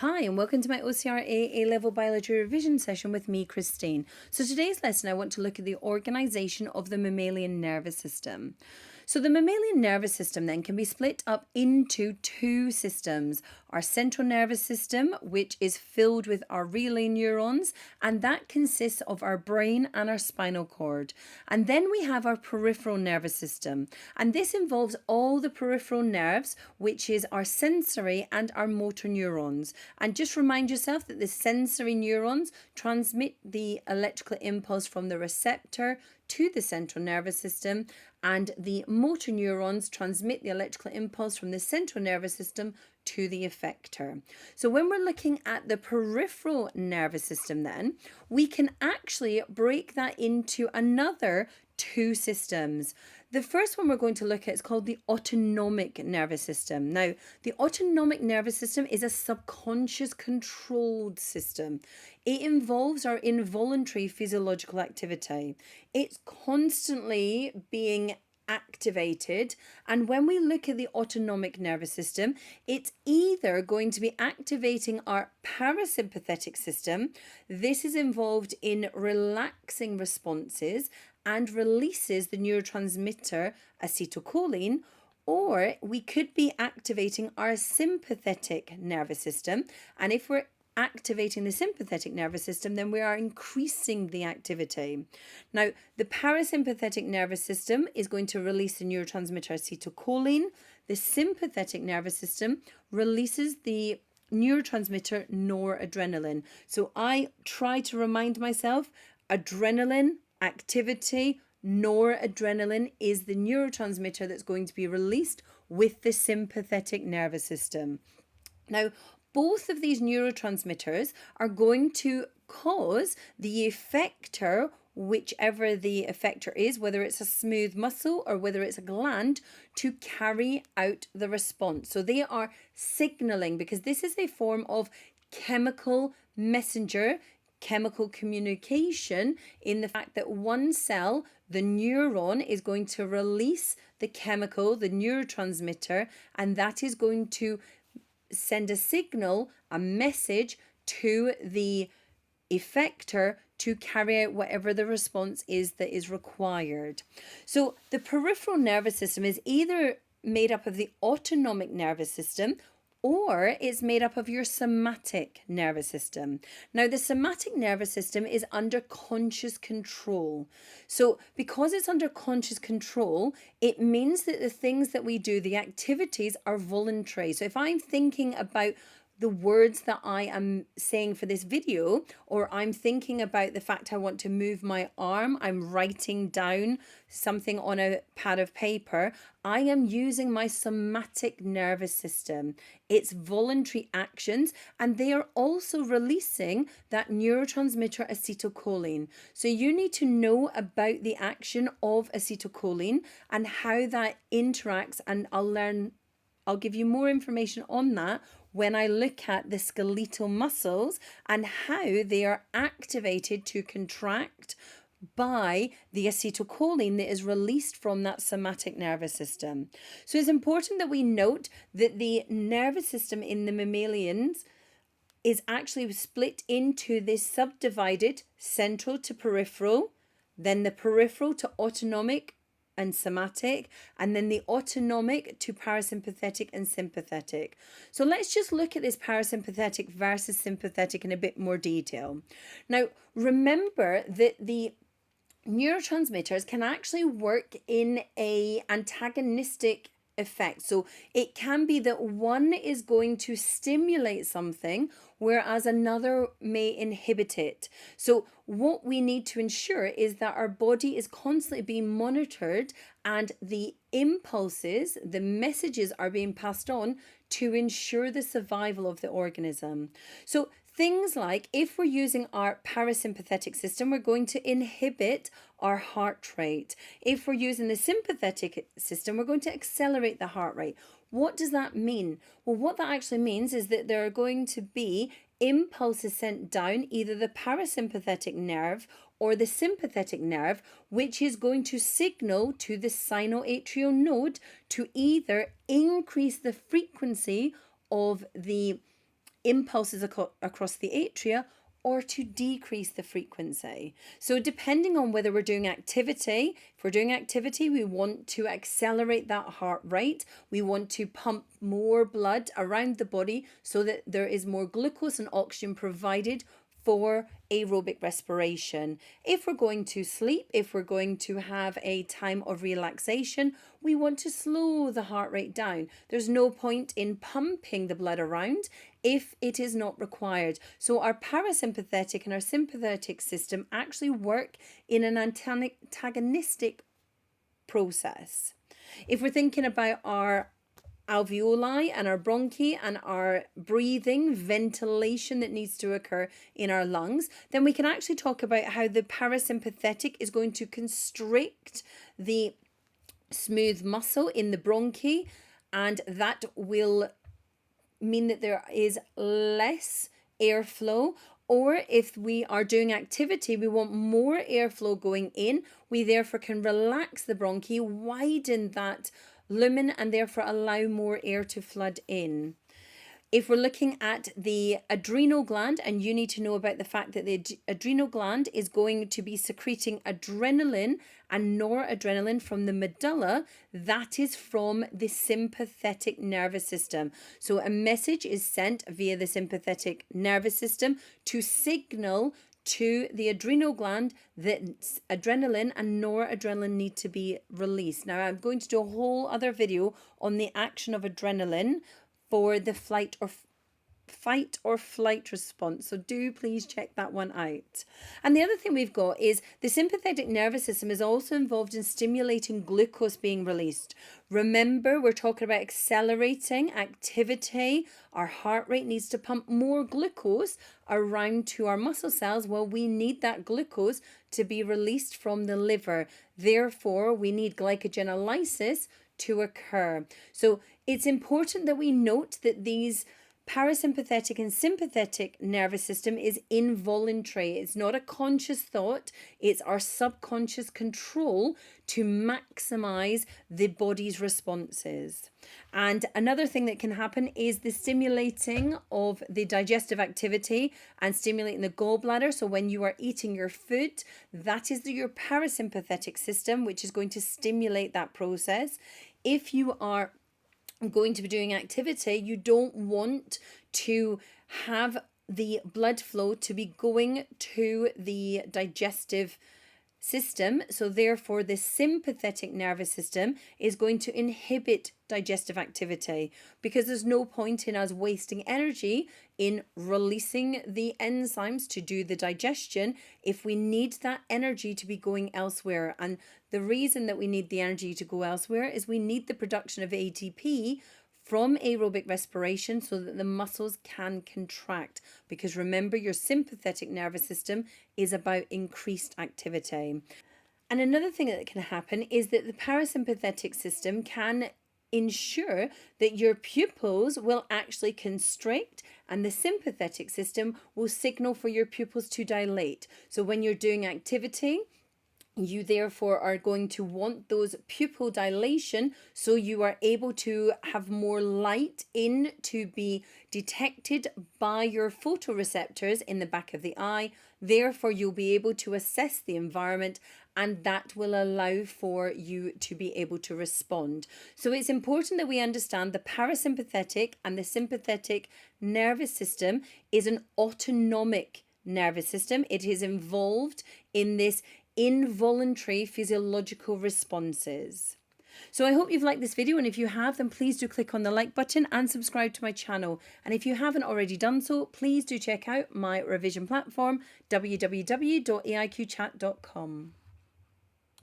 Hi, and welcome to my OCR A-Level Biology revision session with me, Christine. So today's lesson, I want to look at the organisation of the mammalian nervous system. So the mammalian nervous system then can be split up into two systems. Our central nervous system, which is filled with our relay neurons, and that consists of our brain and our spinal cord. And then we have our peripheral nervous system, and this involves all the peripheral nerves, which is our sensory and our motor neurons. And just remind yourself that the sensory neurons transmit the electrical impulse from the receptor to the central nervous system, and the motor neurons transmit the electrical impulse from the central nervous system to the effector. So when we're looking at the peripheral nervous system, then we can actually break that into another two systems. The first one we're going to look at is called the autonomic nervous system. Now, the autonomic nervous system is a subconscious controlled system. It involves our involuntary physiological activity. It's constantly being activated, and when we look at the autonomic nervous system, it's either going to be activating our parasympathetic system. This is involved in relaxing responses and releases the neurotransmitter acetylcholine, or we could be activating our sympathetic nervous system, and if we're activating the sympathetic nervous system, then we are increasing the activity. Now, the parasympathetic nervous system is going to release the neurotransmitter acetylcholine. The sympathetic nervous system releases the neurotransmitter noradrenaline. So I try to remind myself, adrenaline, activity, noradrenaline is the neurotransmitter that's going to be released with the sympathetic nervous system. Now, both of these neurotransmitters are going to cause the effector, whichever the effector is, whether it's a smooth muscle or whether it's a gland, to carry out the response. So they are signaling, because this is a form of chemical messenger, chemical communication, in the fact that one cell, the neuron, is going to release the chemical, the neurotransmitter, and that is going to send a signal, a message to the effector to carry out whatever the response is that is required. So the peripheral nervous system is either made up of the autonomic nervous system, or it's made up of your somatic nervous system. Now, the somatic nervous system is under conscious control. So because it's under conscious control, it means that the things that we do, the activities, are voluntary. So if I'm thinking about the words that I am saying for this video, or I'm thinking about the fact I want to move my arm, I'm writing down something on a pad of paper, I am using my somatic nervous system. It's voluntary actions, and they are also releasing that neurotransmitter acetylcholine. So you need to know about the action of acetylcholine and how that interacts, and I'll give you more information on that when I look at the skeletal muscles and how they are activated to contract by the acetylcholine that is released from that somatic nervous system. So it's important that we note that the nervous system in the mammalians is actually split into this subdivided central to peripheral, then the peripheral to autonomic and somatic, and then the autonomic to parasympathetic and sympathetic. So let's just look at this parasympathetic versus sympathetic in a bit more detail. Now, remember that the neurotransmitters can actually work in a antagonistic effect. So it can be that one is going to stimulate something, whereas another may inhibit it. So what we need to ensure is that our body is constantly being monitored, and the impulses, the messages, are being passed on to ensure the survival of the organism. So things like, if we're using our parasympathetic system, we're going to inhibit our heart rate. If we're using the sympathetic system, we're going to accelerate the heart rate. What does that mean? Well, what that actually means is that there are going to be impulses sent down either the parasympathetic nerve or the sympathetic nerve, which is going to signal to the sinoatrial node to either increase the frequency of the impulses across the atria, or to decrease the frequency. So depending on whether we're doing activity, if we're doing activity, we want to accelerate that heart rate. We want to pump more blood around the body so that there is more glucose and oxygen provided for aerobic respiration. If we're going to sleep, if we're going to have a time of relaxation, we want to slow the heart rate down. There's no point in pumping the blood around if it is not required. So our parasympathetic and our sympathetic system actually work in an antagonistic process. If we're thinking about our alveoli and our bronchi and our breathing, ventilation that needs to occur in our lungs, then we can actually talk about how the parasympathetic is going to constrict the smooth muscle in the bronchi, and that will mean that there is less airflow. Or if we are doing activity, we want more airflow going in. We therefore can relax the bronchi, widen that lumen, and therefore allow more air to flood in. If we're looking at the adrenal gland, and you need to know about the fact that the adrenal gland is going to be secreting adrenaline and noradrenaline from the medulla, that is from the sympathetic nervous system. So a message is sent via the sympathetic nervous system to signal to the adrenal gland that adrenaline and noradrenaline need to be released. Now, I'm going to do a whole other video on the action of adrenaline for the fight or flight response. So do please check that one out. And the other thing we've got is the sympathetic nervous system is also involved in stimulating glucose being released. Remember, we're talking about accelerating activity. Our heart rate needs to pump more glucose around to our muscle cells. Well, we need that glucose to be released from the liver. Therefore, we need glycogenolysis to occur. So it's important that we note that these parasympathetic and sympathetic nervous system is involuntary. It's not a conscious thought. It's our subconscious control to maximize the body's responses. And another thing that can happen is the stimulating of the digestive activity and stimulating the gallbladder. So when you are eating your food, that is your parasympathetic system, which is going to stimulate that process. If you are going to be doing activity, you don't want to have the blood flow to be going to the digestive system. So therefore, the sympathetic nervous system is going to inhibit digestive activity, because there's no point in us wasting energy in releasing the enzymes to do the digestion if we need that energy to be going elsewhere. And the reason that we need the energy to go elsewhere is we need the production of ATP from aerobic respiration so that the muscles can contract, because remember, your sympathetic nervous system is about increased activity. And another thing that can happen is that the parasympathetic system can ensure that your pupils will actually constrict, and the sympathetic system will signal for your pupils to dilate. So when you're doing activity, you therefore are going to want those pupil dilation so you are able to have more light in to be detected by your photoreceptors in the back of the eye. Therefore, you'll be able to assess the environment, and that will allow for you to be able to respond. So it's important that we understand the parasympathetic and the sympathetic nervous system is an autonomic nervous system. It is involved in this involuntary physiological responses. So I hope you've liked this video, and if you have, then please do click on the like button and subscribe to my channel. And if you haven't already done so, please do check out my revision platform, www.aiqchat.com.